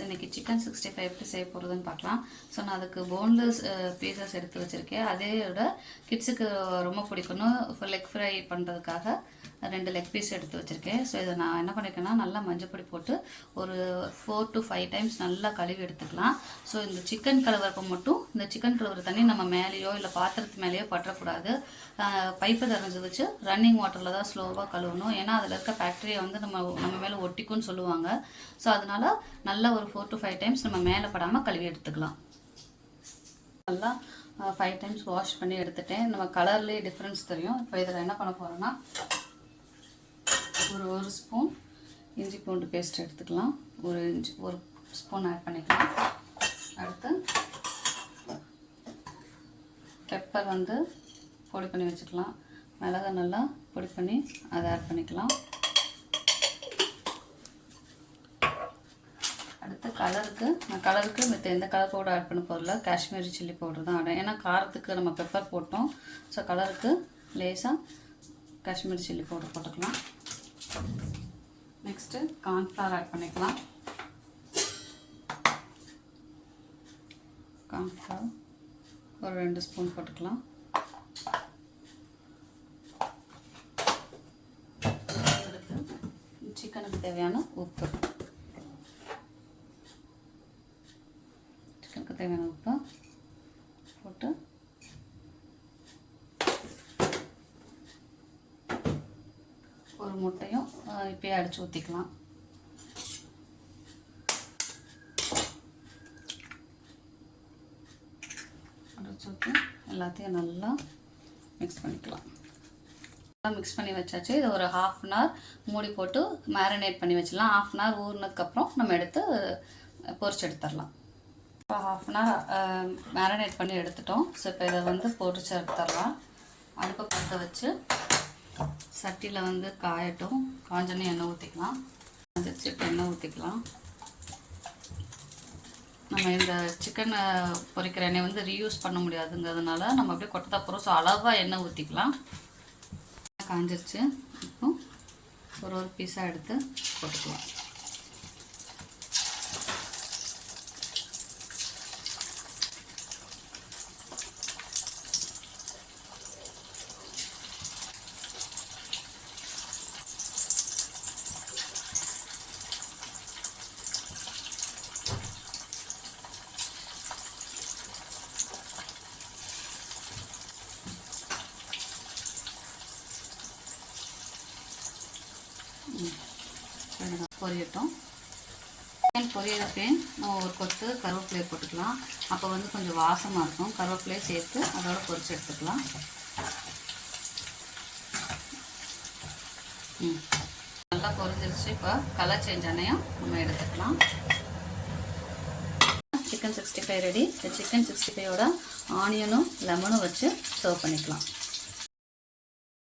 இன்றைக்கி சிக்கன் 65 எப்படி செய்ய போகிறதுன்னு பார்க்கலாம். ஸோ நான் அதுக்கு போன்லெஸ் பீசஸ் எடுத்து வச்சுருக்கேன். அதோட கிட்ஸுக்கு ரொம்ப பிடிக்கணும் லெக் ஃப்ரை பண்ணுறதுக்காக 2 லெக் பீஸ் எடுத்து வச்சுருக்கேன். ஸோ இதை நான் என்ன பண்ணியிருக்கேன்னா நல்லா மஞ்சப்பொடி போட்டு ஒரு 4 to 5 டைம்ஸ் நல்லா கழுவி எடுத்துக்கலாம். ஸோ இந்த சிக்கன் கழுவுறப்ப மட்டும் இந்த சிக்கன் கழுவுற தண்ணி நம்ம மேலேயோ இல்லை பாத்திரத்து மேலேயோ பற்றக்கூடாது. பைப்பை திறந்து வச்சு ரன்னிங் வாட்டரில் தான் ஸ்லோவாக கழுவணும். ஏன்னா அதில் இருக்க பாக்டீரியா வந்து நம்ம மேலே ஒட்டிக்கும்னு சொல்லுவாங்க. ஸோ அதனால் நல்லா ஒரு 4 to 5 டைம்ஸ் நம்ம மேலே படாமல் கழுவி எடுத்துக்கலாம். நல்லா 5 டைம்ஸ் வாஷ் பண்ணி எடுத்துட்டேன். நம்ம கலர்லேயே டிஃப்ரென்ஸ் தெரியும். இப்போ இதில் என்ன பண்ண போகிறோன்னா ஒரு ஸ்பூன் இஞ்சி பூண்டு பேஸ்ட் எடுத்துக்கலாம். ஒரு ஸ்பூன் ஆட் பண்ணிக்கலாம். அடுத்து பெப்பர் வந்து பொடி பண்ணி வச்சுக்கலாம். மிளகாய் நல்லா பொடி பண்ணி அதை ஆட் பண்ணிக்கலாம். அடுத்து கலருக்கு மற்ற எந்த கலர் பவுடர் ஆட் பண்ண போகிறதில்ல, காஷ்மீரி சில்லி பவுடர் தான் ஆட். ஏன்னா காரத்துக்கு நம்ம பெப்பர் போட்டோம். ஸோ கலருக்கு லேசாக காஷ்மீரி சில்லி பவுடர் போட்டுக்கலாம். நெக்ஸ்ட்டு கார்ன்ஃப்ளவர் ஆட் பண்ணிக்கலாம். கார்ன்ஃப்ளவர் ஒரு 2 ஸ்பூன் போட்டுக்கலாம். சிக்கனுக்கு தேவையான உப்பு போட்டு ஒரு முட்டையும் இப்போயே அடித்து ஊற்றிக்கலாம். அடிச்சு ஊற்றி எல்லாத்தையும் நல்லா மிக்ஸ் பண்ணிக்கலாம். மிக்ஸ் பண்ணி வச்சாச்சு. இதை ஒரு 1/2 hour மூடி போட்டு மேரினேட் பண்ணி வச்சிடலாம். 1/2 hour ஊறினதுக்கப்புறம் நம்ம எடுத்து பொரிச்சு எடுத்துடலாம். இப்போ 1/2 hour மேரினேட் பண்ணி எடுத்துட்டோம். ஸோ இப்போ இதை வந்து பொரிச்சு எடுத்துடலாம். அடுப்பை பற்ற வச்சு சட்டியில் வந்து காயட்டும். காஞ்சோன்னே எண்ணெய் ஊற்றிக்கலாம். இப்போ எண்ணெய் ஊற்றிக்கலாம். நம்ம இந்த சிக்கன் பொரிக்கிற எண்ணெய் வந்து ரீயூஸ் பண்ண முடியாதுங்கிறதுனால நம்ம அப்படியே கொட்டை போகிறோம். ஸோ அளவாக எண்ணெய் ஊற்றிக்கலாம். காஞ்சிருச்சு. இப்போ ஒரு பீஸாக எடுத்து போட்டுக்கலாம். பொரியட்டும். பொரியறப்பே நம்ம ஒரு கொத்து கருவேப்பிலையை போட்டுக்கலாம். அப்போ வந்து கொஞ்சம் வாசமாக இருக்கும். கருவேப்பிலையை சேர்த்து அதோட பொரிச்சு எடுத்துக்கலாம். நல்லா பொரிஞ்சிருச்சு. இப்போ கலர் சேஞ்ச் ஆனையும் நம்ம எடுத்துக்கலாம். Chicken 65 ready. இந்த சிக்கன் 65யோட ஆனியனும் லெமனும் வச்சு சர்வ் பண்ணிக்கலாம்.